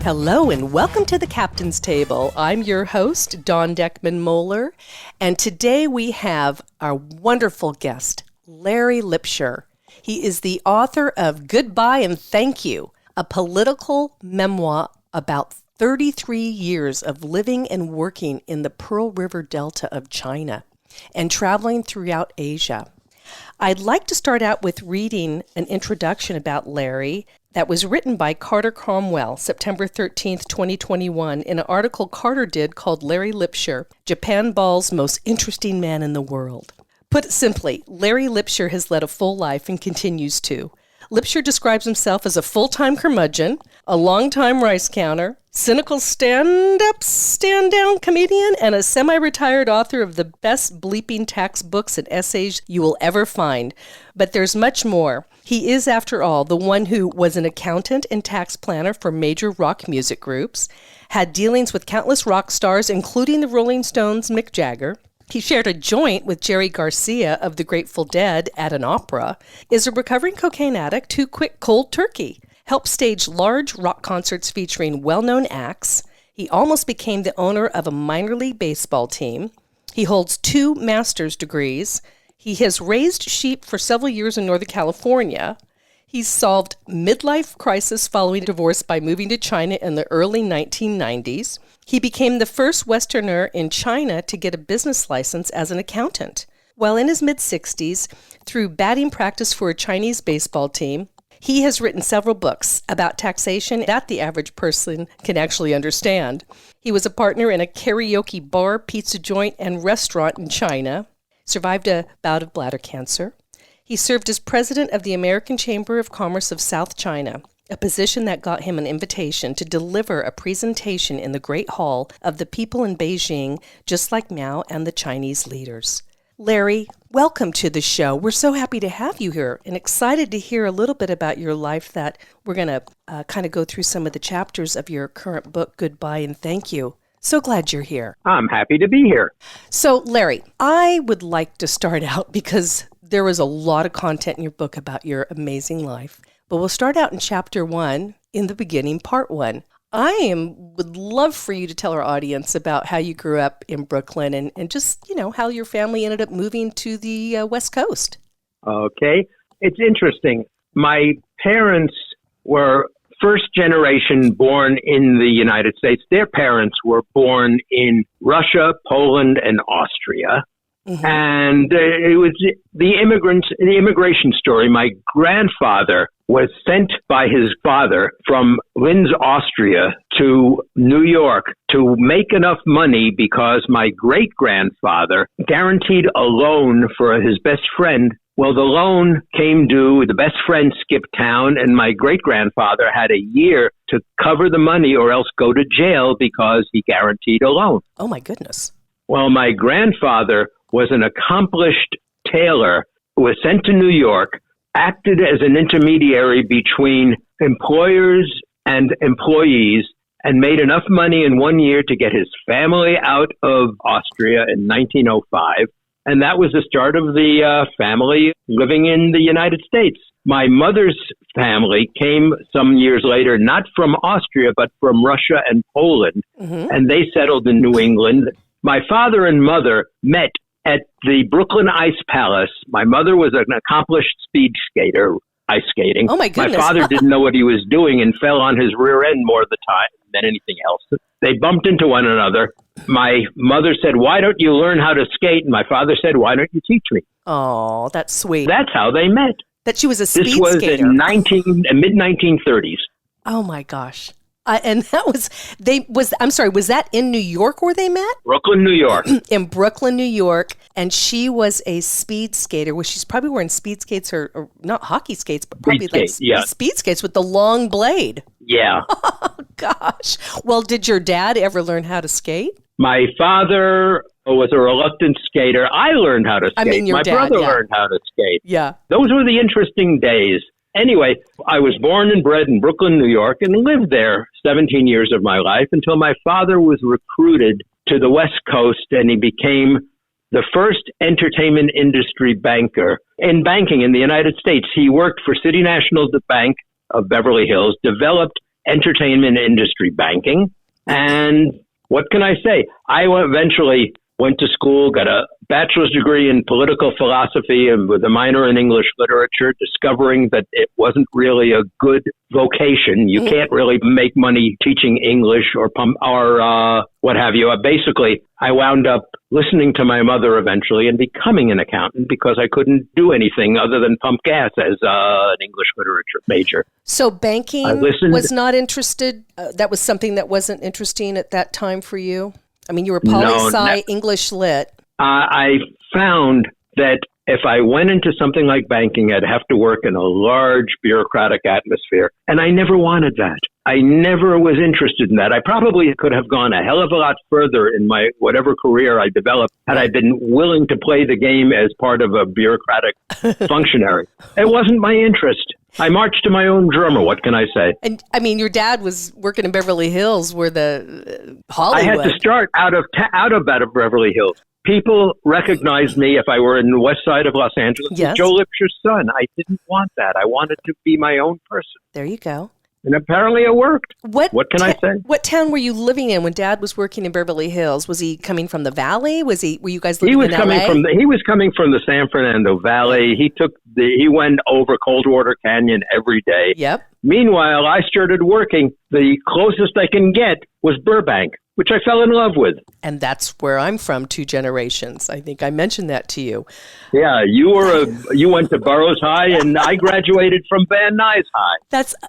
Hello and welcome to the Captain's Table. I'm your host, Dawn Deckman-Moeller, and today we have our wonderful guest, Larry Lipsher. He is the author of Goodbye and Thank You, a political memoir about 33 years of living and working in the Pearl River Delta of China and traveling throughout Asia. I'd like to start out with reading an introduction about Larry that was written by Carter Cromwell, September 13th, 2021, in an article Carter did called Larry Lipsher, Japan Ball's Most Interesting Man in the World. Put it simply, Larry Lipsher has led a full life and continues to. Lipsher describes himself as a full-time curmudgeon, a long-time rice counter, cynical stand-up, stand-down comedian, and a semi-retired author of the best bleeping tax books and essays you will ever find. But there's much more. He is, after all, the one who was an accountant and tax planner for major rock music groups, had dealings with countless rock stars, including the Rolling Stones' Mick Jagger. He shared a joint with Jerry Garcia of the Grateful Dead at an opera, is a recovering cocaine addict who quit cold turkey, helped stage large rock concerts featuring well-known acts. He almost became the owner of a minor league baseball team. He holds 2 master's degrees. He has raised sheep for several years in Northern California. He's solved midlife crisis following divorce by moving to China in the early 1990s. He became the first Westerner in China to get a business license as an accountant. While in his mid-60s, through batting practice for a Chinese baseball team, he has written several books about taxation that the average person can actually understand. He was a partner in a karaoke bar, pizza joint, and restaurant in China, survived a bout of bladder cancer. He served as president of the American Chamber of Commerce of South China, a position that got him an invitation to deliver a presentation in the Great Hall of the people in Beijing, just like Mao and the Chinese leaders. Larry, welcome to the show. We're so happy to have you here and excited to hear a little bit about your life that we're going to kind of go through some of the chapters of your current book, Goodbye and Thank You. So glad you're here. I'm happy to be here. So, Larry, I would like to start out because there was a lot of content in your book about your amazing life. But we'll start out in Chapter 1, in the beginning, Part 1. Would love for you to tell our audience about how you grew up in Brooklyn and just, how your family ended up moving to the West Coast. Okay. It's interesting. My parents were first generation born in the United States. Their parents were born in Russia, Poland, and Austria. Mm-hmm. And it was the immigration story. My grandfather was sent by his father from Linz, Austria to New York to make enough money because my great-grandfather guaranteed a loan for his best friend. Well, the loan came due, the best friend skipped town, and my great-grandfather had a year to cover the money or else go to jail because he guaranteed a loan. Oh, my goodness. Well, my grandfather was an accomplished tailor, was sent to New York, acted as an intermediary between employers and employees, and made enough money in 1 year to get his family out of Austria in 1905. And that was the start of the family living in the United States. My mother's family came some years later, not from Austria, but from Russia and Poland, and they settled in New England. My father and mother met at the Brooklyn Ice Palace. My mother was an accomplished speed skater, ice skating. Oh, my goodness. My father didn't know what he was doing and fell on his rear end more of the time than anything else. They bumped into one another. My mother said, "Why don't you learn how to skate?" And my father said, "Why don't you teach me?" Oh, that's sweet. That's how they met. That she was a speed skater. skater. This was in mid-1930s. Oh, my gosh. And that was that in New York where they met? Brooklyn, New York. In Brooklyn, New York. And she was a speed skater. Well, she's probably wearing speed skates or not hockey skates, but probably speed skates with the long blade. Yeah. Oh, gosh. Well, did your dad ever learn how to skate? My father was a reluctant skater. I learned how to skate. My brother learned how to skate. Yeah. Those were the interesting days. Anyway, I was born and bred in Brooklyn, New York, and lived there 17 years of my life until my father was recruited to the West Coast, and he became the first entertainment industry banker in banking in the United States. He worked for City National Bank of Beverly Hills, developed entertainment industry banking. And what can I say? I eventually went to school, got a bachelor's degree in political philosophy and with a minor in English literature, discovering that it wasn't really a good vocation. You can't really make money teaching English or what have you. Basically, I wound up listening to my mother eventually and becoming an accountant because I couldn't do anything other than pump gas as an English literature major. So banking was not interested? That was something that wasn't interesting at that time for you? I mean, you were poli-sci, English lit. I found that if I went into something like banking, I'd have to work in a large bureaucratic atmosphere. And I never wanted that. I never was interested in that. I probably could have gone a hell of a lot further in my whatever career I developed had I been willing to play the game as part of a bureaucratic functionary. It wasn't my interest. I marched to my own drummer. What can I say? And I mean, your dad was working in Beverly Hills, where the Hollywood. I had to start out of Beverly Hills. People recognized me if I were in the west side of Los Angeles. Yes. Joe Lipsher's son. I didn't want that. I wanted to be my own person. There you go. And apparently it worked. What can I say? What town were you living in when Dad was working in Beverly Hills? Was he coming from the Valley? Were you guys living in LA? He was coming from the San Fernando Valley. He went over Coldwater Canyon every day. Yep. Meanwhile, I started working. The closest I can get was Burbank, which I fell in love with. And that's where I'm from, 2 generations. I think I mentioned that to you. Yeah, you went to Burroughs High, and I graduated from Van Nuys High.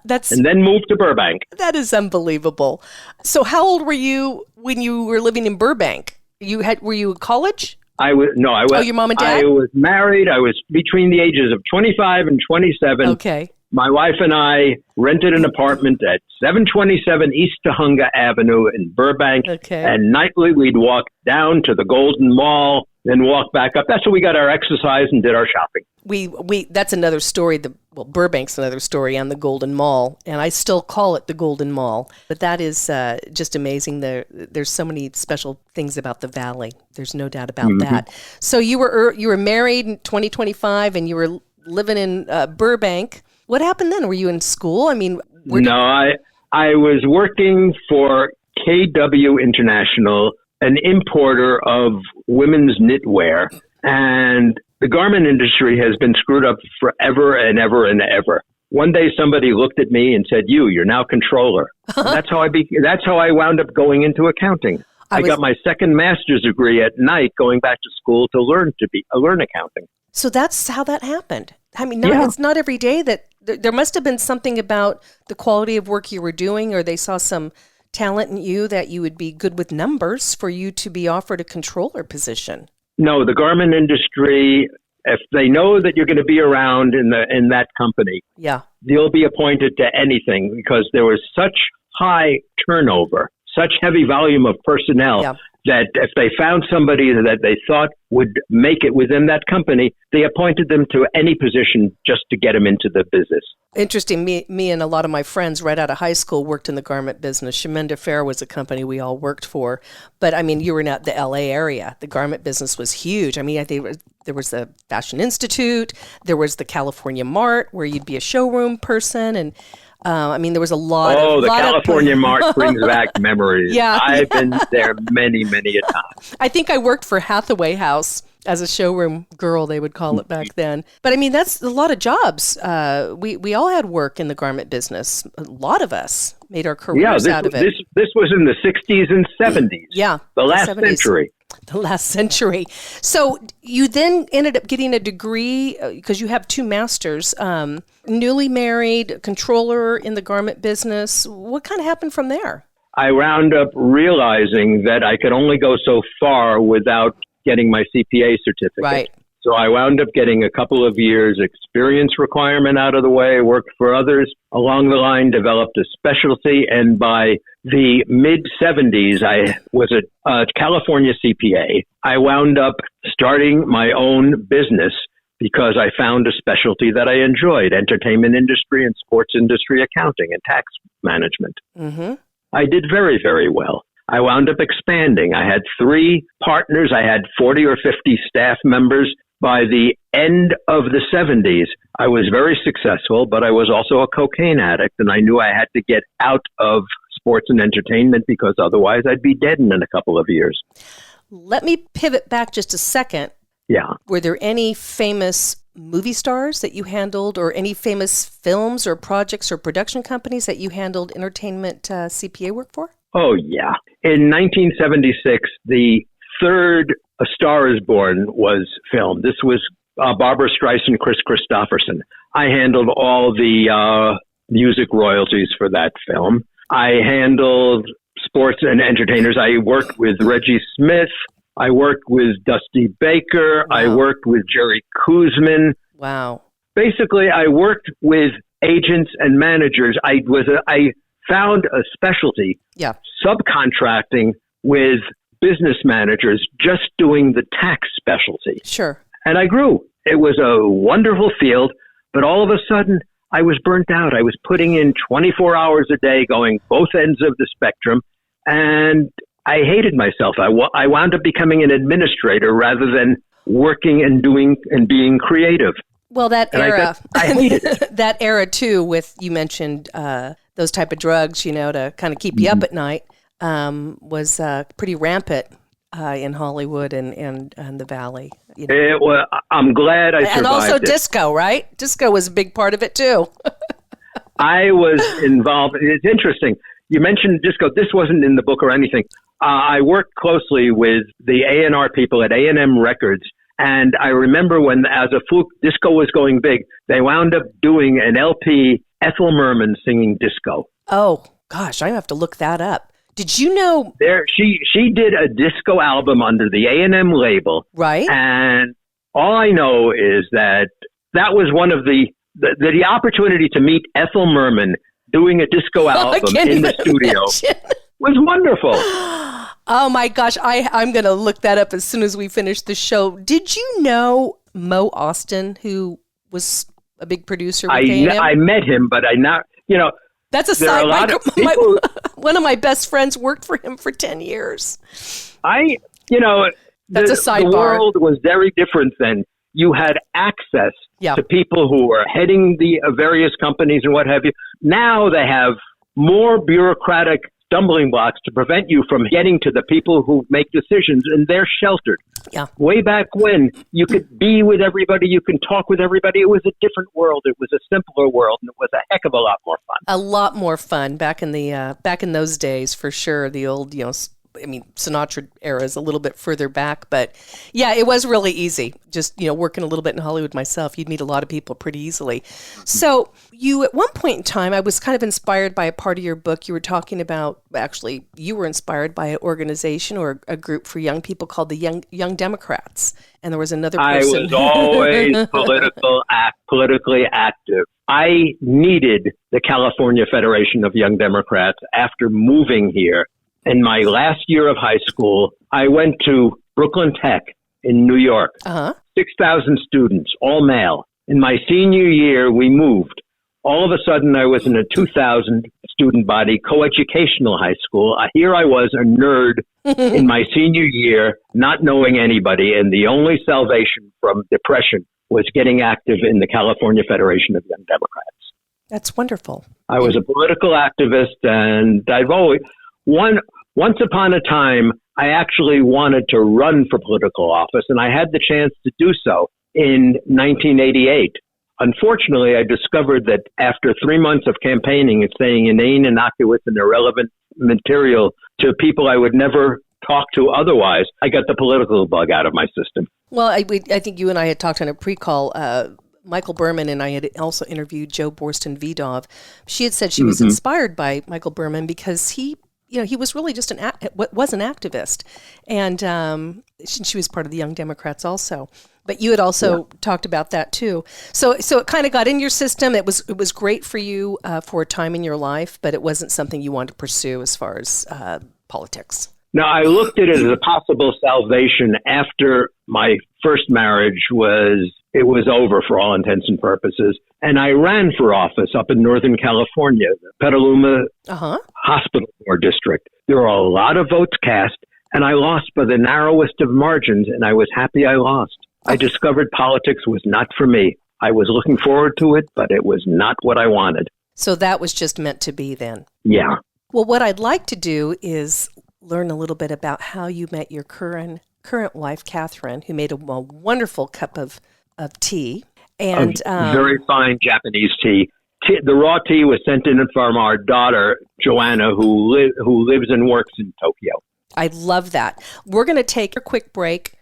That's and then moved to Burbank. That is unbelievable. So how old were you when you were living in Burbank? Were you in college? I was. Oh, your mom and dad? I was married. I was between the ages of 25 and 27. Okay. My wife and I rented an apartment at 727 East Tujunga Avenue in Burbank. Okay. And nightly we'd walk down to the Golden Mall, then walk back up. That's where we got our exercise and did our shopping. That's another story. Burbank's another story on the Golden Mall, and I still call it the Golden Mall. But that is just amazing. There's so many special things about the Valley. There's no doubt about that. So you were married in 2025, and you were living in Burbank. What happened then? Were you in school? I mean, I was working for KW International, an importer of women's knitwear, and the garment industry has been screwed up forever and ever and ever. One day somebody looked at me and said, "You're now controller." That's how I wound up going into accounting. I got my second master's degree at night, going back to school to learn accounting. So that's how that happened. I mean, It's not every day that there must have been something about the quality of work you were doing, or they saw some talent in you that you would be good with numbers for you to be offered a controller position. No, the garment industry, if they know that you're going to be around in that company, you'll be appointed to anything because there was such high turnover, such heavy volume of personnel that if they found somebody that they thought would make it within that company, they appointed them to any position just to get them into the business. Interesting. Me and a lot of my friends right out of high school worked in the garment business. Chemenda Fair was a company we all worked for. But, I mean, you were not the LA area. The garment business was huge. I mean, I think there was the Fashion Institute. There was the California Mart where you'd be a showroom person. And there was a lot of... the California Mart brings back memories. Yeah. I've been there many, many a time. I think I worked for Hathaway House as a showroom girl, they would call it back then. But, I mean, that's a lot of jobs. We all had work in the garment business. A lot of us made our careers out of it. This was in the 60s and 70s. Yeah. The last century. The last century. So you then ended up getting a degree because you have 2 masters, newly married, controller in the garment business. What kind of happened from there? I wound up realizing that I could only go so far without getting my CPA certificate. Right. So I wound up getting a couple of years experience requirement out of the way, worked for others. Along the line, developed a specialty, and by the mid-70s, I was a California CPA. I wound up starting my own business because I found a specialty that I enjoyed, entertainment industry and sports industry accounting and tax management. Mm-hmm. I did very, very well. I wound up expanding. I had 3 partners. I had 40 or 50 staff members. By the end of the 70s, I was very successful, but I was also a cocaine addict, and I knew I had to get out of sports and entertainment because otherwise I'd be dead in a couple of years. Let me pivot back just a second. Yeah. Were there any famous movie stars that you handled, or any famous films or projects or production companies that you handled entertainment CPA work for? Oh, yeah. In 1976, the third A Star is Born was filmed. This was Barbara Streisand, Chris Christopherson. I handled all the music royalties for that film. I handled sports and entertainers. I worked with Reggie Smith. I worked with Dusty Baker. Wow. I worked with Jerry Kuzman. Wow. Basically, I worked with agents and managers. I found a specialty, subcontracting with business managers, just doing the tax specialty. Sure. And I grew. It was a wonderful field, but all of a sudden, I was burnt out. I was putting in 24 hours a day, going both ends of the spectrum, and I hated myself. I wound up becoming an administrator rather than working and doing and being creative. Well, that era, I hated it. That era too, with, you mentioned those type of drugs, to kind of keep you up at night, was pretty rampant in Hollywood and the Valley. I'm glad I survived. And also it. disco, right? Disco was a big part of it too. I was involved. It's interesting. You mentioned disco. This wasn't in the book or anything. I worked closely with the A&R people at A&M Records, and I remember when, as a fluke, disco was going big, they wound up doing an LP, Ethel Merman singing disco. Oh, gosh, I have to look that up. Did you know? She did a disco album under the A&M label. Right. And all I know is that was one of the opportunity to meet Ethel Merman doing a disco album in the studio was wonderful. Oh my gosh, I'm going to look that up as soon as we finish the show. Did you know Mo Austin, who was a big producer with A&M? I met him, but that's a side. One of my best friends worked for him for 10 years. That's a sidebar. The world was very different then. You had access to people who were heading the various companies and what have you. Now they have more bureaucratic stumbling blocks to prevent you from getting to the people who make decisions, and they're sheltered. Yeah. Way back when, you could be with everybody, you can talk with everybody. It was a different world. It was a simpler world, and it was a heck of a lot more fun. A lot more fun back in those days, for sure. The old, Sinatra era is a little bit further back, but yeah, it was really easy. Just, working a little bit in Hollywood myself, you'd meet a lot of people pretty easily. So you, at one point in time, I was kind of inspired by a part of your book. You were talking about, actually, you were inspired by an organization or a group for young people called the Young Democrats. And there was another person. I was always politically active. I needed the California Federation of Young Democrats after moving here. In my last year of high school, I went to Brooklyn Tech in New York. 6,000 students, all male. In my senior year, we moved. All of a sudden, I was in a 2,000 student body, coeducational high school. Here I was, a nerd in my senior year, not knowing anybody, and the only salvation from depression was getting active in the California Federation of Young Democrats. That's wonderful. I was a political activist, and I've always... Once upon a time, I actually wanted to run for political office, and I had the chance to do so in 1988. Unfortunately, I discovered that after 3 months of campaigning and saying inane, innocuous, and irrelevant material to people I would never talk to otherwise, I got the political bug out of my system. Well, I think you and I had talked on a pre-call. Michael Berman and I had also interviewed Jo Borsten Vidov. She had said she was inspired by Michael Berman because he was really just an activist, and she was part of the Young Democrats also. But you had also talked about that too. So it kind of got in your system. It was great for you for a time in your life, but it wasn't something you wanted to pursue as far as politics. No, I looked at it as a possible salvation after my first marriage was over for all intents and purposes. And I ran for office up in Northern California, the Petaluma Hospital Board District. There were a lot of votes cast, and I lost by the narrowest of margins, and I was happy I lost. I discovered politics was not for me. I was looking forward to it, but it was not what I wanted. So that was just meant to be then? Yeah. Well, what I'd like to do is learn a little bit about how you met your current wife, Catherine, who made a wonderful cup of tea. And very fine Japanese tea. The raw tea was sent in from our daughter, Joanna, who lives and works in Tokyo. I love that. We're going to take a quick break.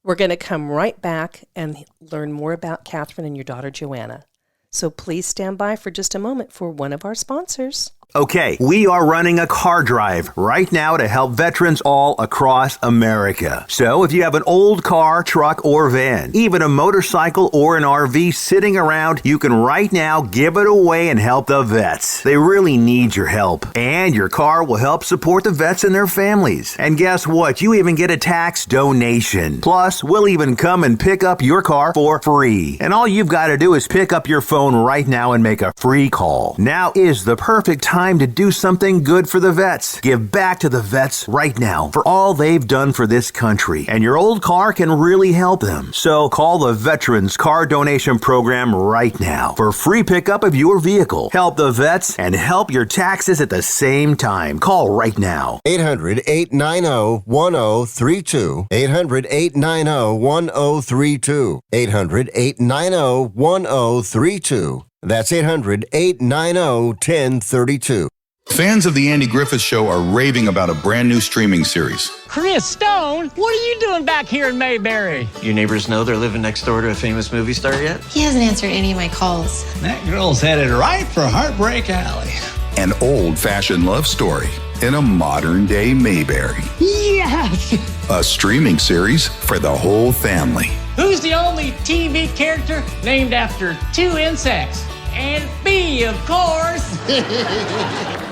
We're going to come right back and learn more about Catherine and your daughter, Joanna. So please stand by for just a moment for one of our sponsors. Okay, we are running a car drive right now to help veterans all across America. So if you have an old car, truck, or van, even a motorcycle or an RV sitting around, you can right now give it away and help the vets. They really need your help. And your car will help support the vets and their families. And guess what? You even get a tax donation. Plus, we'll even come and pick up your car for free. And all you've got to do is pick up your phone right now and make a free call. Now is the perfect time to do something good for the vets. Give back to the vets right now for all they've done for this country. And your old car can really help them. So call the Veterans Car Donation Program right now for free pickup of your vehicle. Help the vets and help your taxes at the same time. Call right now. 800-890-1032. 800-890-1032. 800-890-1032. That's 800-890-1032. Fans of The Andy Griffith Show are raving about a brand new streaming series. Chris Stone, what are you doing back here in Mayberry? Your neighbors know they're living next door to a famous movie star yet? He hasn't answered any of my calls. That girl's headed right for Heartbreak Alley. An old-fashioned love story in a modern-day Mayberry. Yes! A streaming series for the whole family. Who's the only TV character named after two insects? And bee, of course.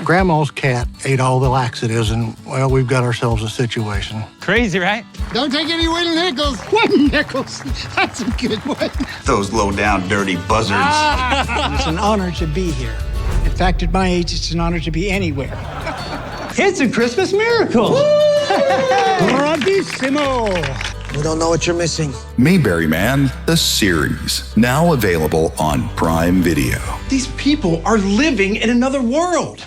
Grandma's cat ate all the laxatives, and, well, we've got ourselves a situation. Crazy, right? Don't take any wooden nickels. Wooden nickels. That's a good one. Those low-down, dirty buzzards. It's an honor to be here. In fact, at my age, it's an honor to be anywhere. It's a Christmas miracle. Bravissimo. We don't know what you're missing. Mayberry Man, the series. Now available on Prime Video. These people are living in another world.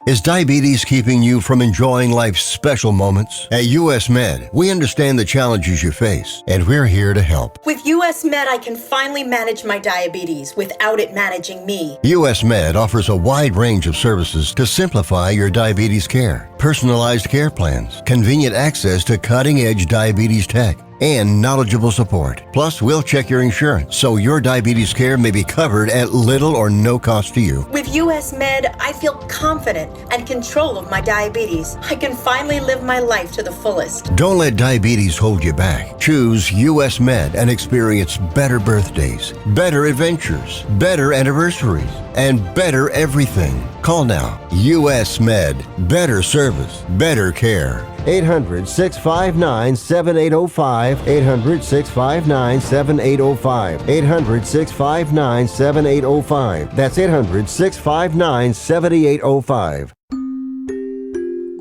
Is diabetes keeping you from enjoying life's special moments? At US Med, we understand the challenges you face, and we're here to help. With US Med, I can finally manage my diabetes without it managing me. US Med offers a wide range of services to simplify your diabetes care. Personalized care plans, convenient access to cutting-edge diabetes tech, and knowledgeable support. Plus, we'll check your insurance so your diabetes care may be covered at little or no cost to you. With US Med, I feel confident and control of my diabetes. I can finally live my life to the fullest. Don't let diabetes hold you back. Choose US Med and experience better birthdays, better adventures, better anniversaries, and better everything. Call now. US Med. Better service, better care. 800-659-7805. 800-659-7805. 800-659-7805. That's 800-659-7805.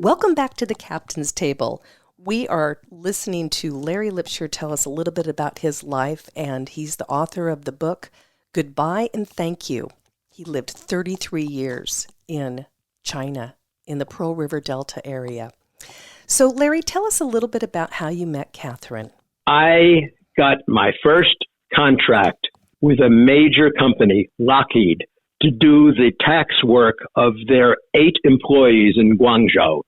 Welcome back to the Captain's Table. We are listening to Larry Lipsher tell us a little bit about his life, and he's the author of the book, Goodbye and Thank You. He lived 33 years in China, in the Pearl River Delta area. So, Larry, tell us a little bit about how you met Catherine. I got my first contract with a major company, Lockheed, to do the tax work of their 8 employees in Guangzhou.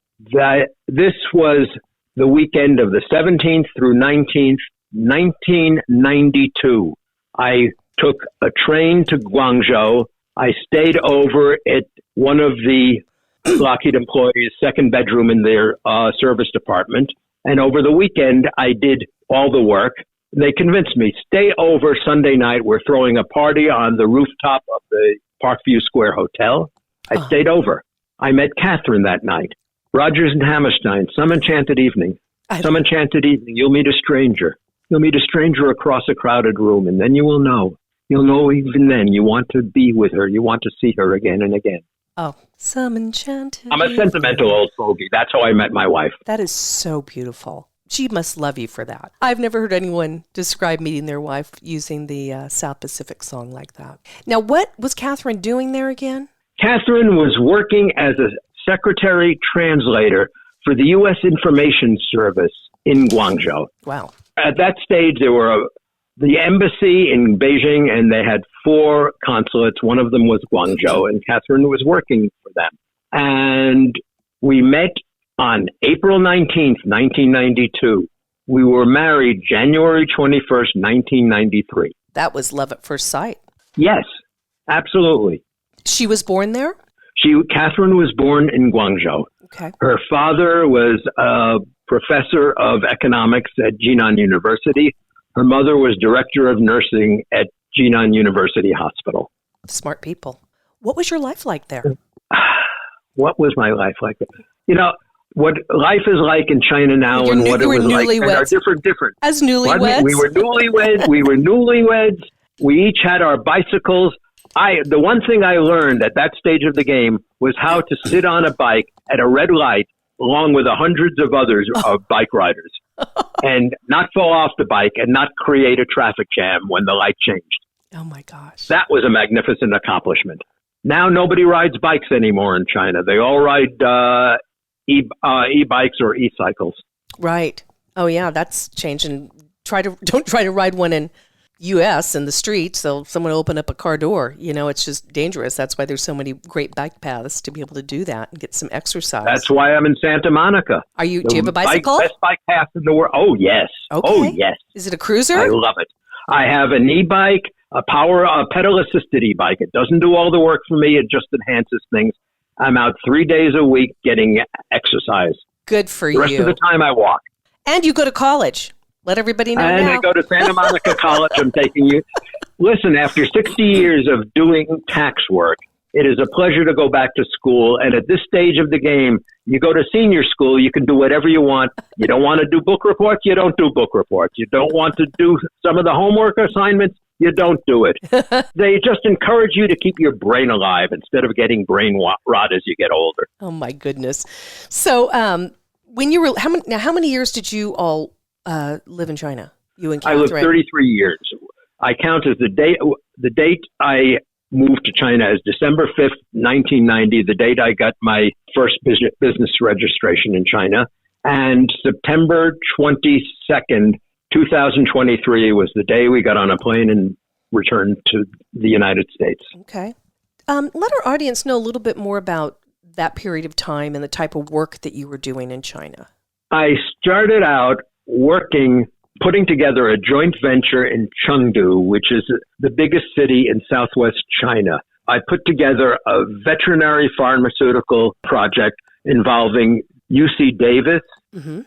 This was the weekend of the 17th through 19th, 1992. I took a train to Guangzhou. I stayed over at one of the Lockheed employees' second bedroom in their service department. And over the weekend, I did all the work. They convinced me, stay over Sunday night. We're throwing a party on the rooftop of the Parkview Square Hotel. I stayed over. I met Catherine that night. Rogers and Hammerstein, some enchanted evening. Some enchanted evening, you'll meet a stranger. You'll meet a stranger across a crowded room, and then you will know. You'll know even then you want to be with her. You want to see her again and again. Oh, some enchanted. I'm a sentimental old fogey. That's how I met my wife. That is so beautiful. She must love you for that. I've never heard anyone describe meeting their wife using the South Pacific song like that. Now, what was Catherine doing there again? Catherine was working as a secretary translator for the U.S. Information Service in Guangzhou. Wow. At that stage, there were the embassy in Beijing, and they had 4 consulates. One of them was Guangzhou, and Catherine was working for them. And we met on April 19th, 1992. We were married January 21st, 1993. That was love at first sight. Yes, absolutely. She was born there? Catherine was born in Guangzhou. Okay. Her father was a professor of economics at Jinan University. Her mother was director of nursing at Jinan University Hospital. Smart people. What was your life like there? What was my life like? You know, what life is like in China now and what it was like are different. As newlyweds? We were newlyweds. We each had our bicycles. The one thing I learned at that stage of the game was how to sit on a bike at a red light along with hundreds of others of bike riders and not fall off the bike and not create a traffic jam when the light changed. Oh, my gosh. That was a magnificent accomplishment. Now nobody rides bikes anymore in China. They all ride e-bikes or e-cycles. Right. Oh, yeah, that's changing. Don't try to ride one in U.S. in the streets. Someone will open up a car door. You know, it's just dangerous. That's why there's so many great bike paths to be able to do that and get some exercise. That's why I'm in Santa Monica. Do you have a bicycle? Best bike path in the world. Oh, yes. Okay. Oh, yes. Is it a cruiser? I love it. I have an e-bike, a pedal-assisted e-bike. It doesn't do all the work for me. It just enhances things. I'm out 3 days a week getting exercise. Good for you. The rest of the time I walk. And you go to college. Let everybody know And now. I go to Santa Monica College. I'm taking you. Listen, after 60 years of doing tax work, it is a pleasure to go back to school. And at this stage of the game, you go to senior school, you can do whatever you want. You don't want to do book reports, you don't do book reports. You don't want to do some of the homework assignments, you don't do it. They just encourage you to keep your brain alive instead of getting brain rot as you get older. Oh, my goodness. So when you were, how many years did you all live in China? You and Catherine? I lived 33 years. I count as the date I moved to China as December 5th, 1990, the date I got my first business registration in China. And September 22nd, 2023 was the day we got on a plane and returned to the United States. Okay. Let our audience know a little bit more about that period of time and the type of work that you were doing in China. I started out putting together a joint venture in Chengdu, which is the biggest city in southwest China. I put together a veterinary pharmaceutical project involving UC Davis,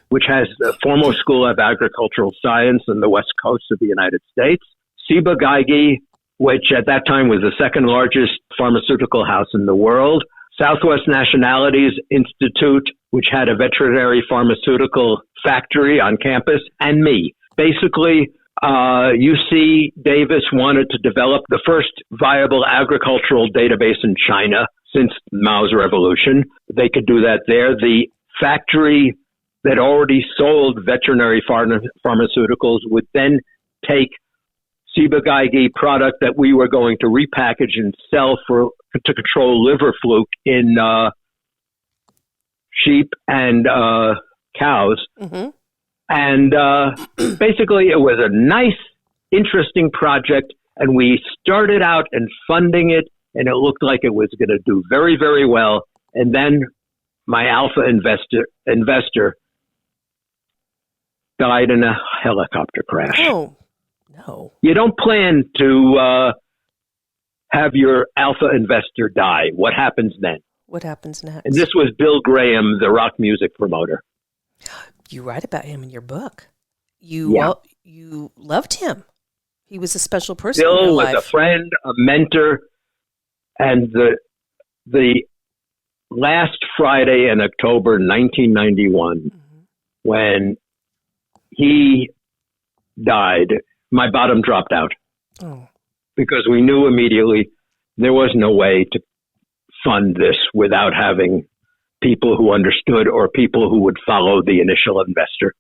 which has the foremost school of agricultural science on the west coast of the United States, Ciba-Geigy, which at that time was the second largest pharmaceutical house in the world, Southwest Nationalities Institute, which had a veterinary pharmaceutical factory on campus, and me. Basically, UC Davis wanted to develop the first viable agricultural database in China since Mao's revolution. They could do that there. The factory that already sold veterinary pharmaceuticals would then take Ciba-Geigy product that we were going to repackage and sell to control liver fluke in sheep and cows. And basically, it was a nice, interesting project, and we started out and funding it, and it looked like it was going to do very, very well. And then my alpha investor died in a helicopter crash. Oh, no. You don't plan to have your alpha investor die. What happens then? What happens next? And this was Bill Graham, the rock music promoter. You write about him in your book. You loved him. He was a special person in your Bill was life. a friend, a mentor, and the last Friday in October 1991, when he died, my bottom dropped out. Oh. Because we knew immediately there was no way to fund this without having people who understood or people who would follow the initial investor.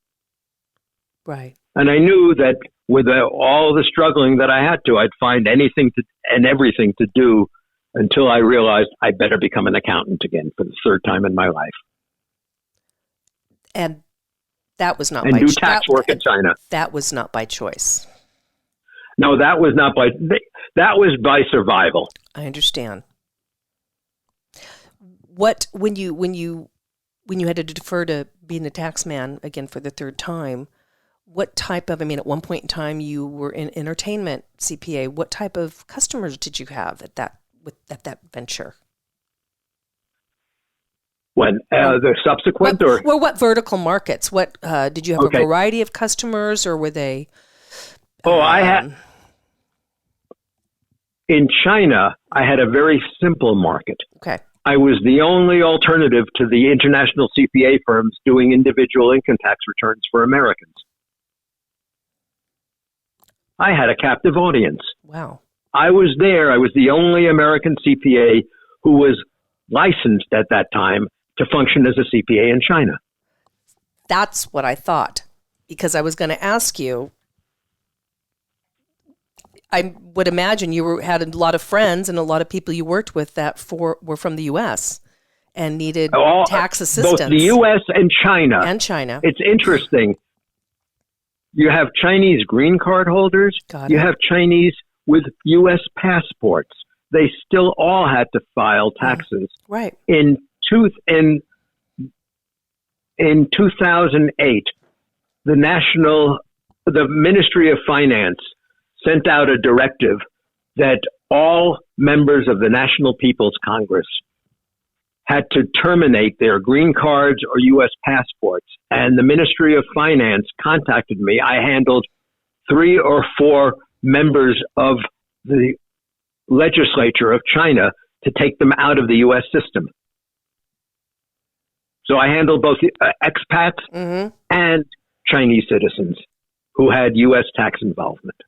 Right. And I knew that with all the struggling that I had to, I'd find anything and everything to do until I realized I better become an accountant again for the third time in my life. And that was not and do tax work in China. That was not by choice. No, that was not that was by survival. I understand. What when you had to defer to being a tax man again for the third time, what type of, at one point in time you were in entertainment CPA, what type of customers did you have at that venture? When the subsequent what vertical markets? What did you have a variety of customers, or were they? I had in China. I had a very simple market. Okay. I was the only alternative to the international CPA firms doing individual income tax returns for Americans. I had a captive audience. Wow. I was there. I was the only American CPA who was licensed at that time to function as a CPA in China. That's what I thought, because I was going to ask you. I would imagine you had a lot of friends and a lot of people you worked with that were from the U.S. and needed tax assistance. Both the U.S. and China. It's interesting. You have Chinese green card holders. You have Chinese with U.S. passports. They still all had to file taxes. Right. In 2008, the Ministry of Finance sent out a directive that all members of the National People's Congress had to terminate their green cards or U.S. passports. And the Ministry of Finance contacted me. I handled 3 or 4 members of the legislature of China to take them out of the U.S. system. So I handled both expats and Chinese citizens who had U.S. tax involvement.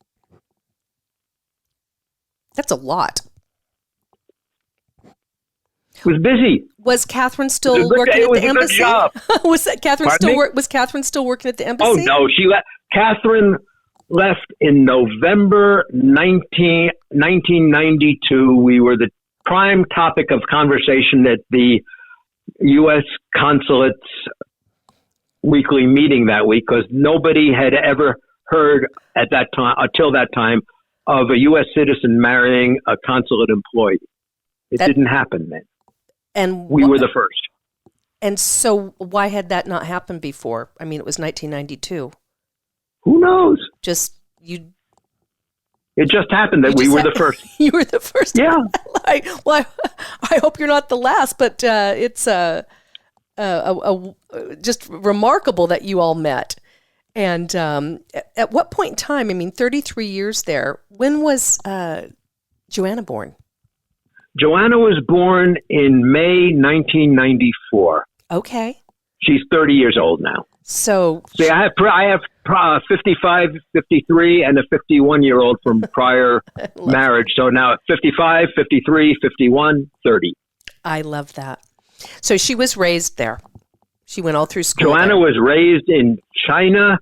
That's a lot. It was busy. Was Catherine still working at the embassy? Was Catherine still working at the embassy? Oh no, she left. Catherine left in November 1992. We were the prime topic of conversation at the U.S. consulate's weekly meeting that week, because nobody had ever heard at that time, until that time, of a U.S. citizen marrying a consulate employee. It didn't happen then. And we were the first. And so why had that not happened before? It was 1992. Who knows? It just happened that we were the first. You were the first. Yeah. I hope you're not the last, but it's just remarkable that you all met. And at what point in time, 33 years there, when was Joanna born? Joanna was born in May 1994. Okay. She's 30 years old now. So see, I have 55, 53, and a 51-year-old from prior marriage. So now 55, 53, 51, 30. I love that. So she was raised there. She went all through school. Joanna was raised in China.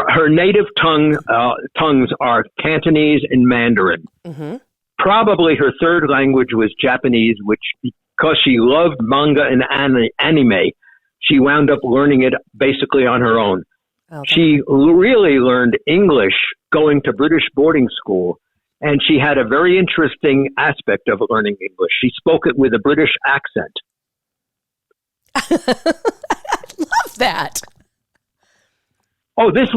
Her native tongues are Cantonese and Mandarin. Mm-hmm. Probably her third language was Japanese, which, because she loved manga and anime, she wound up learning it basically on her own. Okay. She really learned English going to British boarding school, and she had a very interesting aspect of learning English. She spoke it with a British accent. I love that. Oh, this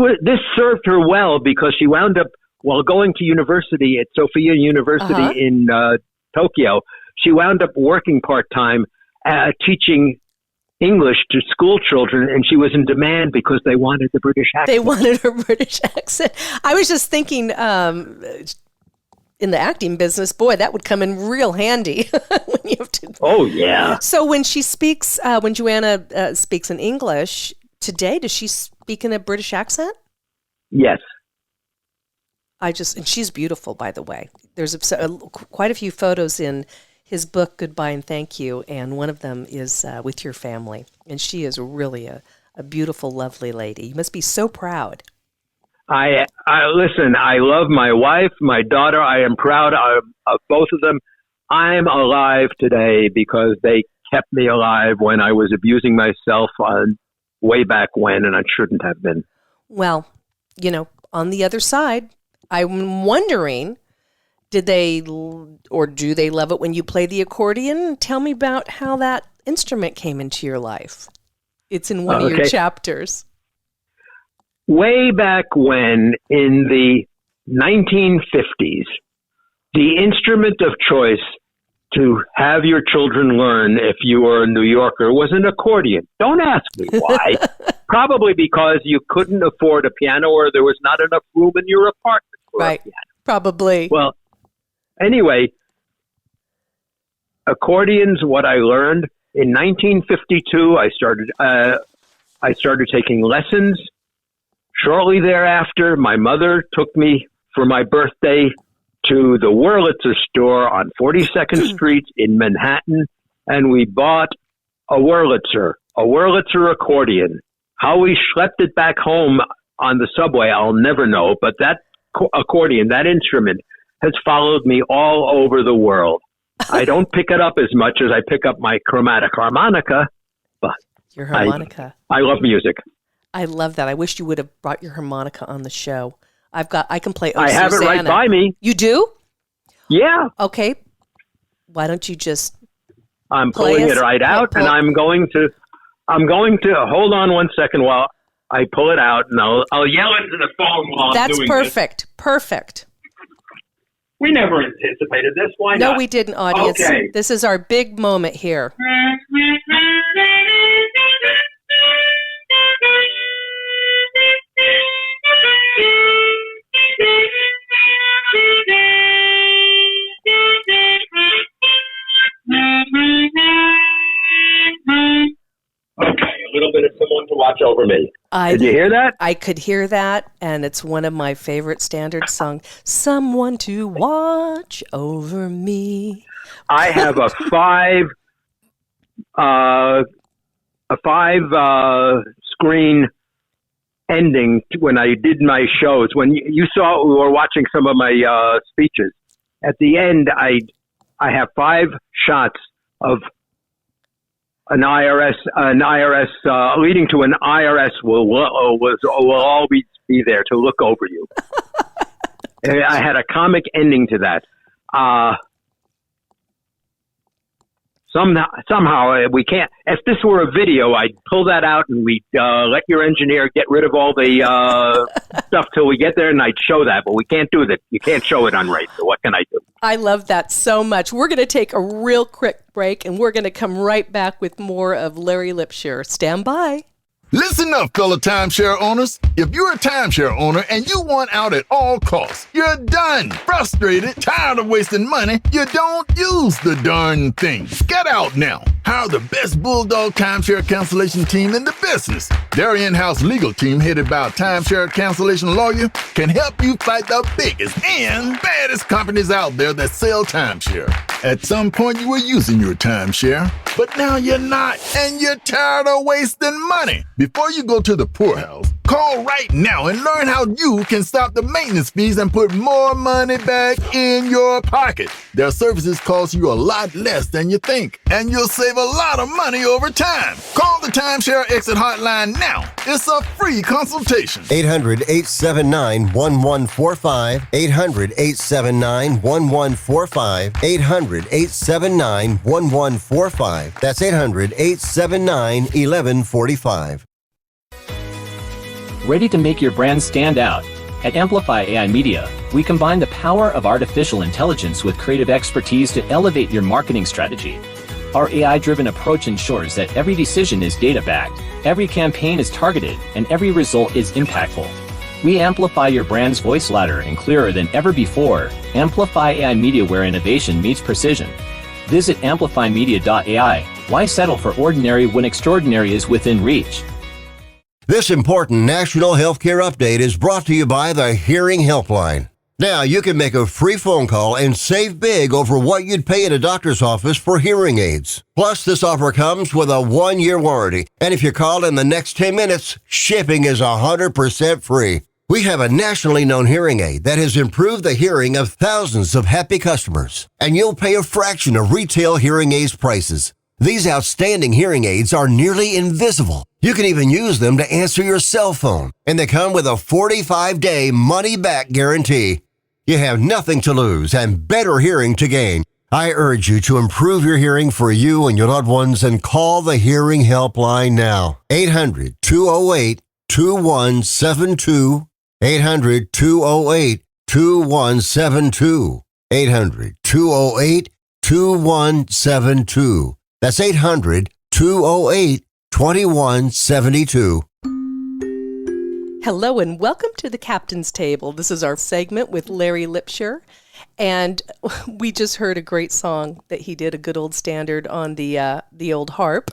served her well, because she wound up, while going to university at Sophia University in Tokyo, she wound up working part-time teaching English to school children, and she was in demand because they wanted the British accent. They wanted her British accent. I was just thinking, in the acting business, boy, that would come in real handy. When you have to. Oh, yeah. So when she speaks, when Joanna speaks in English today, does she speak in a British accent? Yes. And she's beautiful, by the way. There's quite a few photos in his book, Goodbye and Thank You, and one of them is with your family. And she is really a A beautiful, lovely lady. You must be so proud. I listen, I love my wife, my daughter. I am proud of both of them. I'm alive today because they kept me alive when I was abusing myself way back when, and I shouldn't have been. Well, on the other side, I'm wondering, did they or do they love it when you play the accordion? Tell me about how that instrument came into your life. It's in one of your chapters. Way back when, in the 1950s, the instrument of choice to have your children learn if you were a New Yorker was an accordion. Don't ask me why. Probably because you couldn't afford a piano or there was not enough room in your apartment for a piano. Probably. Well, anyway, accordions, what I learned, in 1952, I started taking lessons. Shortly thereafter, my mother took me for my birthday to the Wurlitzer store on 42nd Street in Manhattan, and we bought a Wurlitzer accordion. How we schlepped it back home on the subway, I'll never know, but that accordion, that instrument, has followed me all over the world. I don't pick it up as much as I pick up my chromatic harmonica, but your harmonica. I love music. I love that. I wish you would have brought your harmonica on the show. I can play I have it right by me. You do? Yeah. Okay. Why don't you just I'm pulling it right out, and I'm going to hold on one second while I pull it out, and I'll yell into the phone while I'm doing perfect. this. Perfect. We never anticipated this. Why not? No, we didn't, audience. Okay. This is our big moment here. Okay, a little bit of someone to watch over me. Did you hear that? I could hear that, and it's one of my favorite standard songs. Someone to watch over me. I have a five screen ending when I did my shows. When you saw, we were watching some of my speeches. At the end, I have 5 shots of an IRS leading to an IRS will always be there to look over you. I had a comic ending to that. Somehow we can't. If this were a video, I'd pull that out and we'd let your engineer get rid of all the stuff till we get there, and I'd show that. But we can't do that. You can't show it on radio. So what can I do? I love that so much. We're going to take a real quick break, and we're going to come right back with more of Larry Lipsher. Stand by. Listen up, fellow timeshare owners. If you're a timeshare owner and you want out at all costs, you're done. Frustrated, tired of wasting money, you don't use the darn thing. Get out now. Hire the best Bulldog timeshare cancellation team in the business. Their in-house legal team, headed by a timeshare cancellation lawyer, can help you fight the biggest and baddest companies out there that sell timeshare. At some point, you were using your timeshare, but now you're not, and you're tired of wasting money. Before you go to the poorhouse, call right now and learn how you can stop the maintenance fees and put more money back in your pocket. Their services cost you a lot less than you think, and you'll save a lot of money over time. Call the Timeshare Exit Hotline now. It's a free consultation. 800-879-1145. 800-879-1145. 800-879-1145. That's 800-879-1145. Ready to make your brand stand out? At Amplify AI Media, we combine the power of artificial intelligence with creative expertise to elevate your marketing strategy. Our AI-driven approach ensures that every decision is data-backed, every campaign is targeted, and every result is impactful. We amplify your brand's voice louder and clearer than ever before. Amplify AI Media, where innovation meets precision. Visit amplifymedia.ai. Why settle for ordinary when extraordinary is within reach? This important national healthcare update is brought to you by the Hearing Helpline. Now you can make a free phone call and save big over what you'd pay at a doctor's office for hearing aids. Plus, this offer comes with a 1-year warranty. And if you call in the next 10 minutes, shipping is 100% free. We have a nationally known hearing aid that has improved the hearing of thousands of happy customers. And you'll pay a fraction of retail hearing aids prices. These outstanding hearing aids are nearly invisible. You can even use them to answer your cell phone. And they come with a 45-day money-back guarantee. You have nothing to lose and better hearing to gain. I urge you to improve your hearing for you and your loved ones and call the Hearing Helpline now. 800-208-2172. 800-208-2172. 800-208-2172. That's 800-208-2172. Hello and welcome to the Captain's Table. This is our segment with Larry Lipsher. And we just heard a great song that he did, a good old standard on the old harp.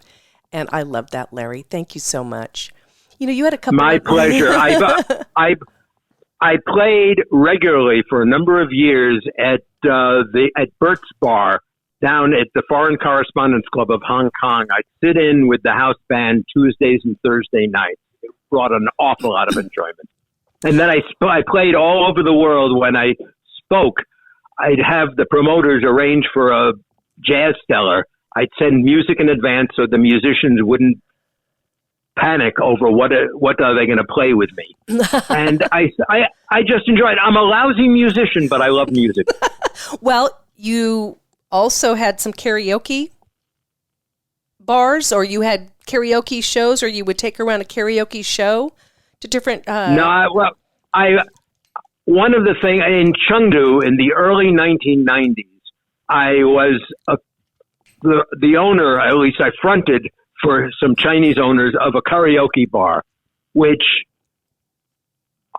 And I love that, Larry. Thank you so much. You know, you had a couple My pleasure. I played regularly for a number of years at Bert's Bar down at the Foreign Correspondents Club of Hong Kong. I'd sit in with the house band Tuesdays and Thursday nights. It brought an awful lot of enjoyment. And then I played all over the world. When I spoke, I'd have the promoters arrange for a jazz stellar. I'd send music in advance so the musicians wouldn't panic over what are they going to play with me. And I just enjoyed it. I'm a lousy musician, but I love music. Well, you also had some karaoke bars, or you had karaoke shows, or you would take around a karaoke show to different... One of the things in Chengdu in the early 1990s, I was the owner, at least I fronted for some Chinese owners of a karaoke bar, which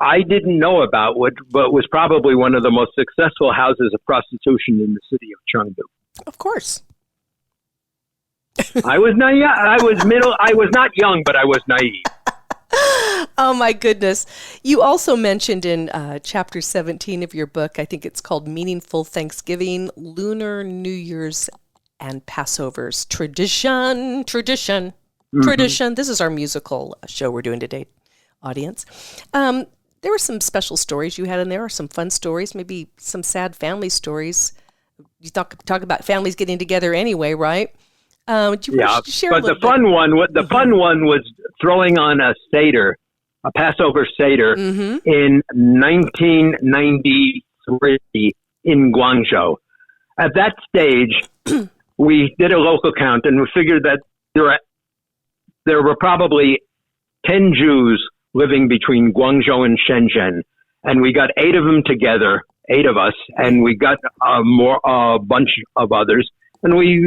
I didn't know about, but was probably one of the most successful houses of prostitution in the city of Chengdu. Of course. I was naive. I was not young, but I was naive. Oh, my goodness. You also mentioned in chapter 17 of your book, I think it's called Meaningful Thanksgiving, Lunar New Year's and Passover's Tradition. This is our musical show we're doing today, audience. There were some special stories you had in there, or some fun stories, maybe some sad family stories. You talk about families getting together anyway, right? Would you share a little bit? Fun one was throwing on a Seder, a Passover Seder, in 1993 in Guangzhou. At that stage, we did a local count, and we figured that there were probably 10 Jews living between Guangzhou and Shenzhen, and we got 8 of them together, 8 of us, and we got a bunch of others, and we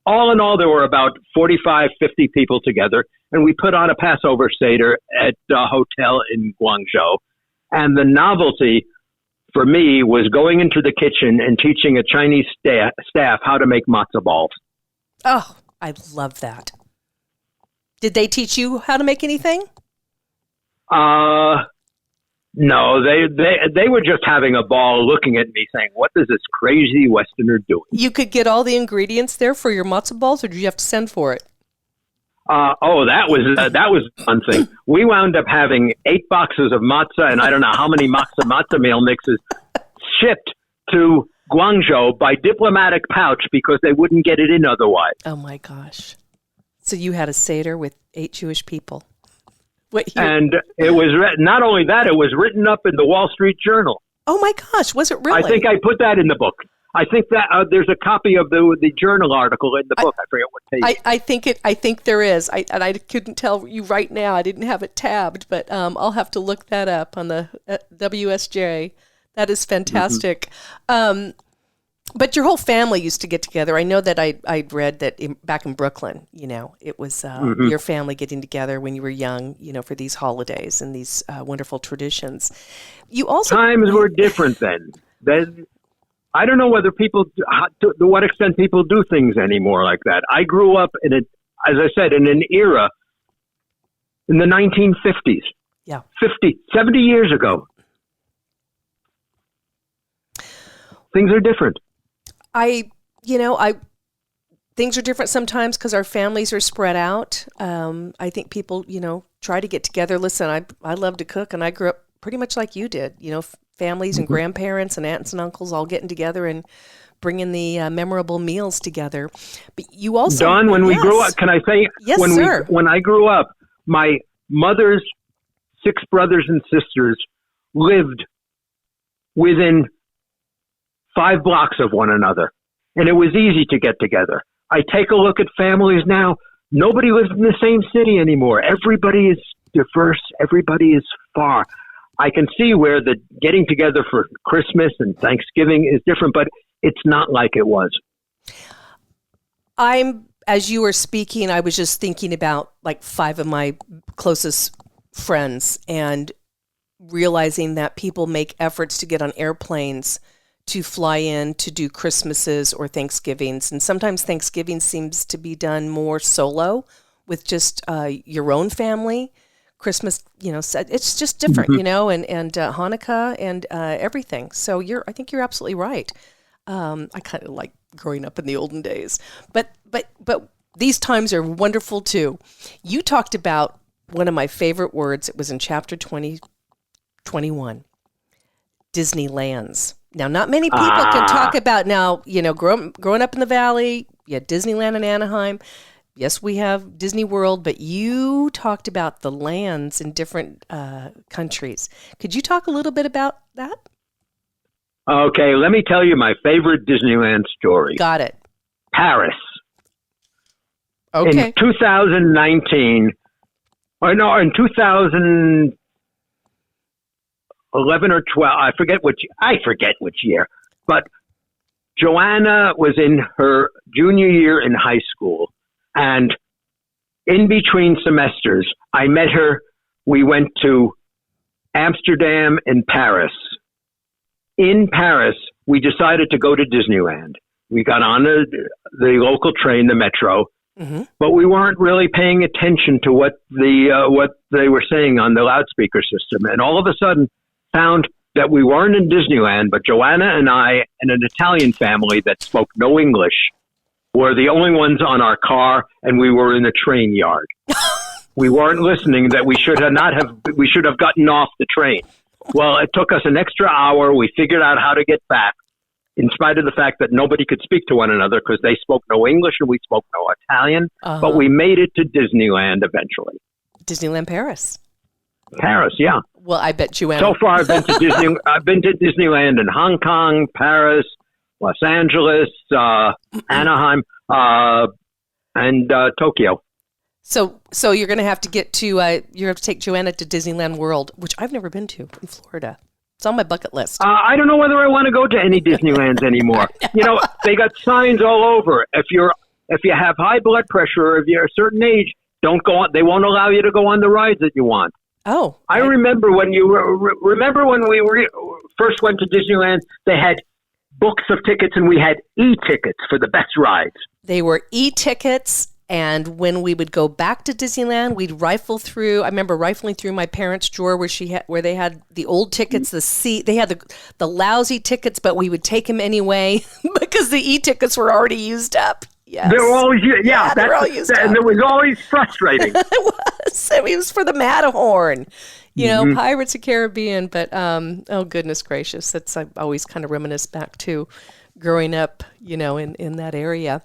all in all, there were about 45, 50 people together, and we put on a Passover Seder at a hotel in Guangzhou. And the novelty for me was going into the kitchen and teaching a Chinese staff how to make matzo balls. Oh, I love that. Did they teach you how to make anything? No, they were just having a ball looking at me saying, what is this crazy Westerner doing? You could get all the ingredients there for your matzo balls, or did you have to send for it? That was one thing. We wound up having 8 boxes of matzah and I don't know how many matzah meal mixes shipped to Guangzhou by diplomatic pouch because they wouldn't get it in otherwise. Oh my gosh. So you had a Seder with 8 Jewish people. And it was not only that, it was written up in the Wall Street Journal. Oh my gosh, was it really? I think I put that in the book. I think that there's a copy of the journal article in the book. I forget what page. I think there is. I couldn't tell you right now. I didn't have it tabbed, but I'll have to look that up on the WSJ. That is fantastic. But your whole family used to get together. I know that I'd read that back in Brooklyn, it was your family getting together when you were young, for these holidays and these wonderful traditions. You also times were different then. I don't know whether to what extent people do things anymore like that. I grew up as I said, in an era in the 1950s. Yeah. 70 years ago. things are different. Things are different sometimes because our families are spread out. I think people, try to get together. Listen, I love to cook, and I grew up pretty much like you did. Families and grandparents and aunts and uncles all getting together and bringing the memorable meals together. But you also, Dawn, when we grew up, can I say? Yes, sir. When I grew up, my mother's 6 brothers and sisters lived within 5 blocks of one another, and it was easy to get together. I take a look at families now. Nobody lives in the same city anymore. Everybody is diverse. Everybody is far. I can see where the getting together for Christmas and Thanksgiving is different, but it's not like it was. As you were speaking, I was just thinking about like 5 of my closest friends and realizing that people make efforts to get on airplanes to fly in to do Christmases or Thanksgivings. And sometimes Thanksgiving seems to be done more solo with just your own family. Christmas, it's just different, and Hanukkah and everything. So I think you're absolutely right. I kind of like growing up in the olden days, but these times are wonderful too. You talked about one of my favorite words. It was in chapter 21, Disneylands. Now, not many people can talk about growing up in the Valley. Yeah, Disneyland in Anaheim. Yes, we have Disney World, but you talked about the lands in different countries. Could you talk a little bit about that? Okay, let me tell you my favorite Disneyland story. Got it. Paris. Okay. In 2019, in 2011 or 12, I forget which year, but Joanna was in her junior year in high school, and in between semesters, I met her. We went to Amsterdam and Paris. In Paris, we decided to go to Disneyland. We got on the local train, the metro, but we weren't really paying attention to what they were saying on the loudspeaker system. And all of a sudden, found that we weren't in Disneyland, but Joanna and I and an Italian family that spoke no English were the only ones on our car, and we were in a train yard. We weren't listening that we should have gotten off the train. Well, it took us an extra hour. We figured out how to get back, in spite of the fact that nobody could speak to one another because they spoke no English and we spoke no Italian. But we made it to Disneyland eventually. Disneyland Paris. Paris, yeah. Well, I bet Joanna. So far, I've been to Disneyland in Hong Kong, Paris, Los Angeles, Anaheim, and Tokyo. So you're going to have to take Joanna to Disneyland World, which I've never been to in Florida. It's on my bucket list. I don't know whether I want to go to any Disneylands anymore. They got signs all over. If you have high blood pressure or if you're a certain age, don't go on. They won't allow you to go on the rides that you want. Oh, I remember when when we first went to Disneyland, they had books of tickets and we had e-tickets for the best rides. They were e-tickets. And when we would go back to Disneyland, we'd rifle through. I remember rifling through my parents' drawer where they had the old tickets. They had the lousy tickets, but we would take them anyway because the e-tickets were already used up. Yes. They were always they're all used up. And it was always frustrating. It was for the Matterhorn, Pirates of the Caribbean. But oh goodness gracious, I always kind of reminisce back to growing up, in that area.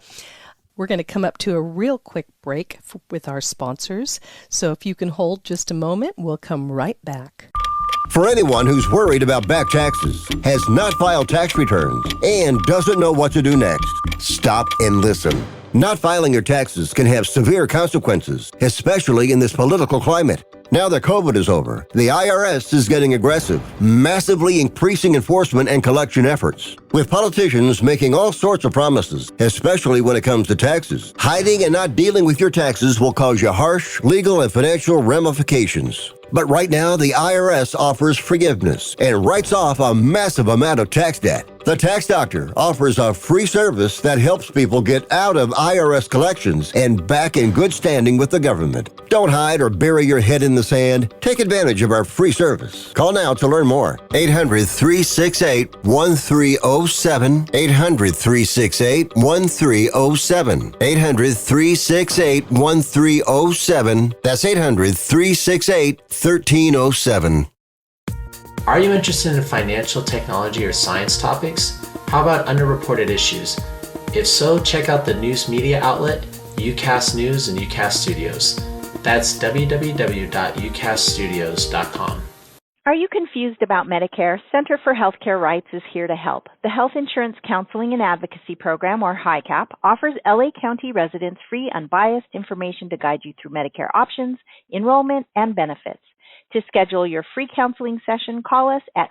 We're going to come up to a real quick break with our sponsors. So if you can hold just a moment, we'll come right back. For anyone who's worried about back taxes, has not filed tax returns, and doesn't know what to do next, stop and listen. Not filing your taxes can have severe consequences, especially in this political climate. Now that COVID is over, the IRS is getting aggressive, massively increasing enforcement and collection efforts. With politicians making all sorts of promises, especially when it comes to taxes, hiding and not dealing with your taxes will cause you harsh legal and financial ramifications. But right now, the IRS offers forgiveness and writes off a massive amount of tax debt. The Tax Doctor offers a free service that helps people get out of IRS collections and back in good standing with the government. Don't hide or bury your head in the sand. Take advantage of our free service. Call now to learn more. 800-368-1307. 800-368-1307. 800-368-1307. That's 800-368-1307. Are you interested in financial technology or science topics? How about underreported issues? If so, check out the news media outlet, UCAS News and UCAS Studios. That's www.ucasstudios.com. Are you confused about Medicare? Center for Healthcare Rights is here to help. The Health Insurance Counseling and Advocacy Program, or HICAP, offers LA County residents free, unbiased information to guide you through Medicare options, enrollment, and benefits. To schedule your free counseling session, call us at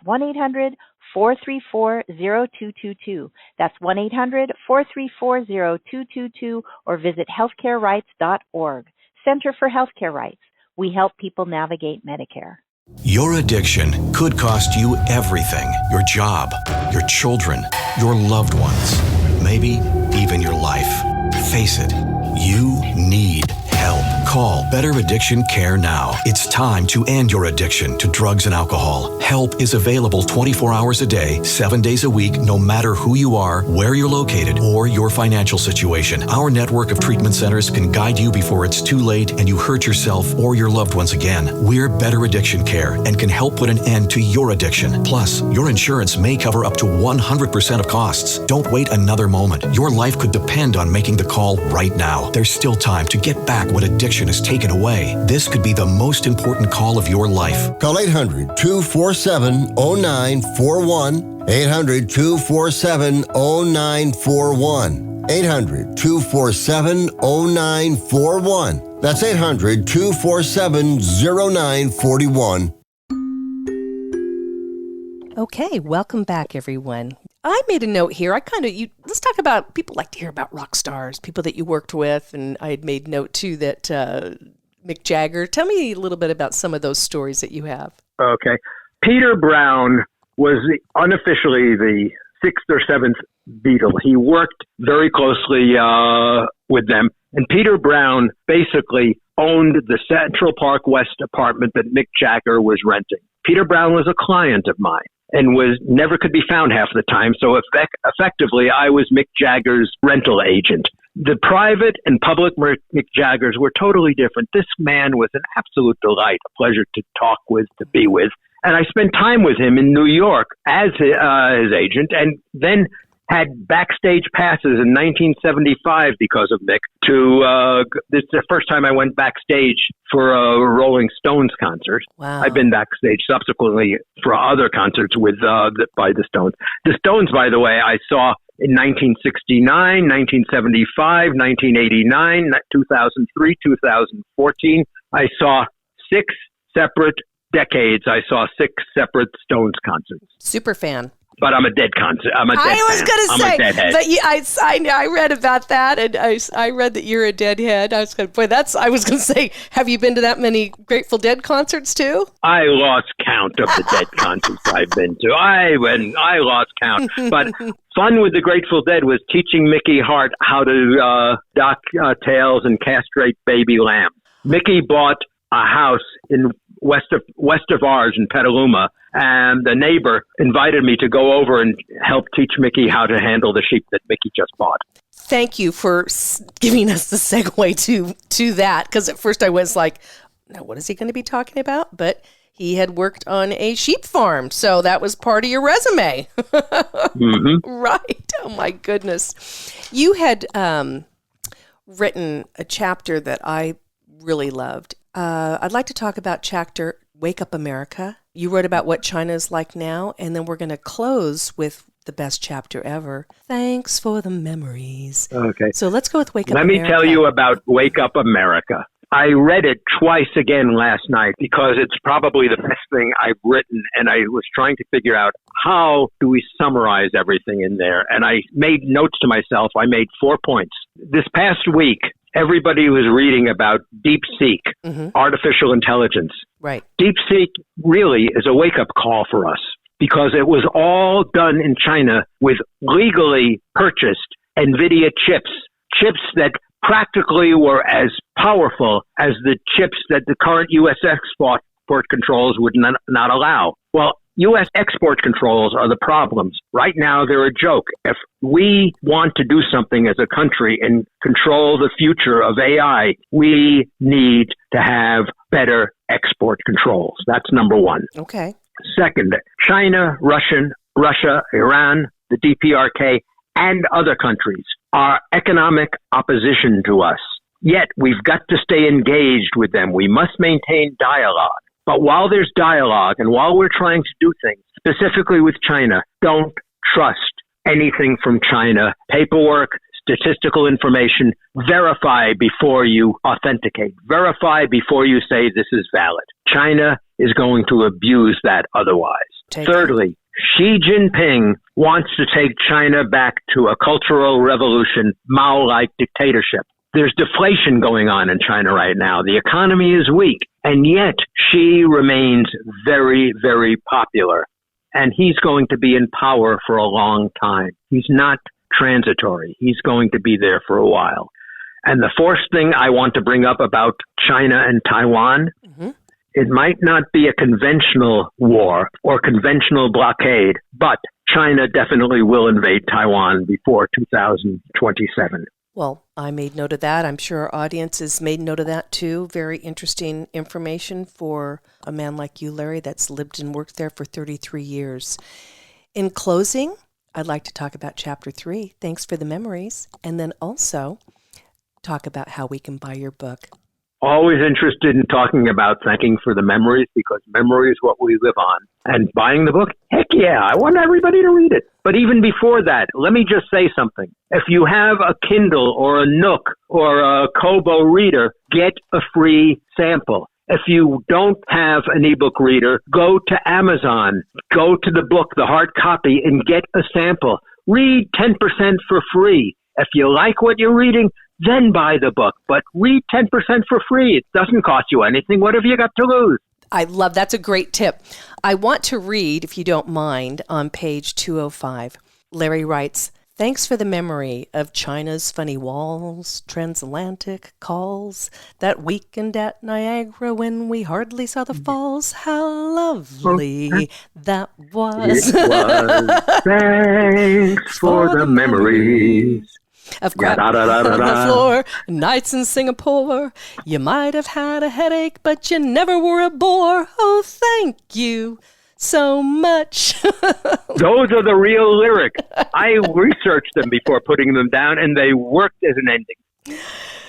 1-800-434-0222. That's 1-800-434-0222, or visit healthcarerights.org. Center for Healthcare Rights. We help people navigate Medicare. Your addiction could cost you everything. Your job, your children, your loved ones, maybe even your life. Face it, you need help. Call Better Addiction Care now. It's time to end your addiction to drugs and alcohol. Help is available 24 hours a day, 7 days a week, no matter who you are, where you're located, or your financial situation. Our network of treatment centers can guide you before it's too late and you hurt yourself or your loved ones again. We're Better Addiction Care and can help put an end to your addiction. Plus, your insurance may cover up to 100% of costs. Don't wait another moment. Your life could depend on making the call right now. There's still time to get back what addiction is taken away. This could be the most important call of your life. Call 800-247-0941. 800-247-0941. 800-247-0941. That's 800-247-0941. Okay, welcome back, everyone. I made a note here. Let's talk about, people like to hear about rock stars, people that you worked with, and I had made note too that Mick Jagger. Tell me a little bit about some of those stories that you have. Okay. Peter Brown was unofficially the sixth or seventh Beatle. He worked very closely with them, and Peter Brown basically owned the Central Park West apartment that Mick Jagger was renting. Peter Brown was a client of mine and never could be found half the time. So effectively, I was Mick Jagger's rental agent. The private and public Mick Jaggers were totally different. This man was an absolute delight, a pleasure to talk with, to be with. And I spent time with him in New York as his agent, and then had backstage passes in 1975 because of Mick this is the first time I went backstage for a Rolling Stones concert. Wow. I've been backstage subsequently for other concerts by the Stones. The Stones, by the way, I saw in 1969, 1975, 1989, 2003, 2014. I saw 6 separate decades. I saw 6 separate Stones concerts. Super fan. But I'm a dead concert. I was going to say, but I read about that, and I read that you're a Deadhead. I was going to say, have you been to that many Grateful Dead concerts too? I lost count of the Dead concerts I've been to. I lost count. But fun with the Grateful Dead was teaching Mickey Hart how to dock tails and castrate baby lambs. Mickey bought a house in west of ours in Petaluma, and the neighbor invited me to go over and help teach Mickey how to handle the sheep that Mickey just bought. Thank you for giving us the segue to that, because at first I was like, no, what is he going to be talking about? But he had worked on a sheep farm, so that was part of your resume. Mm-hmm. Right. Oh, my goodness. You had written a chapter that I really loved. I'd like to talk about chapter Wake Up America. You wrote about what China is like now, and then we're going to close with the best chapter ever. Thanks for the memories. Okay. So let's go with Wake Up Let America. me tell you about Wake Up America. I read it twice again last night because it's probably the best thing I've written, and I was trying to figure out how do we summarize everything in there. And I made notes to myself. I made 4 points. This past week, everybody was reading about DeepSeek, artificial intelligence. Right. DeepSeek really is a wake-up call for us because it was all done in China with legally purchased NVIDIA chips that practically were as powerful as the chips that the current U.S. export controls would not allow. Well, U.S. export controls are the problems. Right now, they're a joke. If we want to do something as a country and control the future of AI, we need to have better export controls. That's number one. Okay. Second, China, Russia, Iran, the DPRK, and other countries are economic opposition to us. Yet, we've got to stay engaged with them. We must maintain dialogue. But while there's dialogue and while we're trying to do things, specifically with China, don't trust anything from China. Paperwork, statistical information, verify before you authenticate. Verify before you say this is valid. China is going to abuse that otherwise. Thirdly, Xi Jinping wants to take China back to a cultural revolution, Mao-like dictatorship. There's deflation going on in China right now. The economy is weak, and yet Xi remains very, very popular, and he's going to be in power for a long time. He's not transitory. He's going to be there for a while. And the fourth thing I want to bring up about China and Taiwan, it might not be a conventional war or conventional blockade, but China definitely will invade Taiwan before 2027. Well, I made note of that. I'm sure our audience has made note of that too. Very interesting information for a man like you, Larry, that's lived and worked there for 33 years. In closing, I'd like to talk about Chapter 3, Thanks for the Memories, and then also talk about how we can buy your book. Always interested in talking about thanking for the memories because memory is what we live on. And buying the book, heck yeah, I want everybody to read it. But even before that, let me just say something. If you have a Kindle or a Nook or a Kobo reader, get a free sample. If you don't have an ebook reader, go to Amazon, go to the book, the hard copy, and get a sample. Read 10% for free. If you like what you're reading, then buy the book. But read 10% for free. It doesn't cost you anything. What have you got to lose? I love that's a great tip. I want to read, if you don't mind, on page 205. Larry writes, thanks for the memory of China's funny walls, transatlantic calls, that weekend at Niagara when we hardly saw the falls. How lovely that was. It was. Thanks for the memories. Of crap on the floor, nights in Singapore. You might have had a headache, but you never were a bore. Oh, thank you so much. Those are the real lyrics. I researched them before putting them down, and they worked as an ending.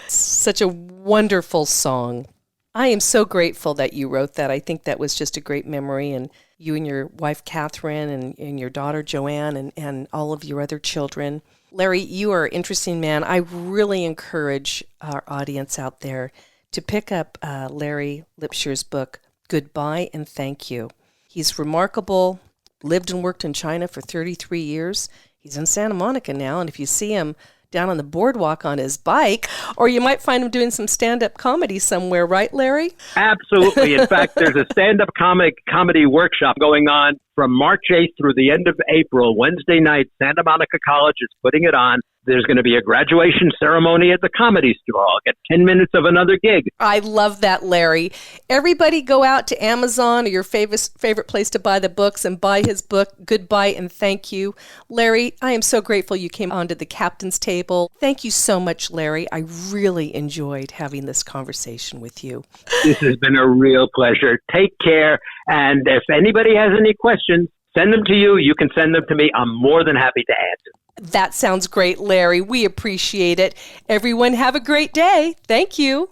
Such a wonderful song. I am so grateful that you wrote that. I think that was just a great memory, and you and your wife, Catherine, and your daughter, Joanne, and all of your other children. Larry, you are an interesting man. I really encourage our audience out there to pick up Larry Lipsher's book, Goodbye and Thank You. He's remarkable, lived and worked in China for 33 years. He's in Santa Monica now, and if you see him down on the boardwalk on his bike, or you might find him doing some stand-up comedy somewhere, right, Larry? Absolutely. In fact, there's a stand-up comedy workshop going on from March 8th through the end of April. Wednesday night, Santa Monica College is putting it on. There's going to be a graduation ceremony at the Comedy Store. I'll get 10 minutes of another gig. I love that, Larry. Everybody go out to Amazon or your favorite place to buy the books and buy his book, Goodbye and Thank You. Larry, I am so grateful you came onto the Captain's Table. Thank you so much, Larry. I really enjoyed having this conversation with you. This has been a real pleasure. Take care. And if anybody has any questions, send them to you. You can send them to me. I'm more than happy to answer. That sounds great, Larry. We appreciate it. Everyone have a great day. Thank you.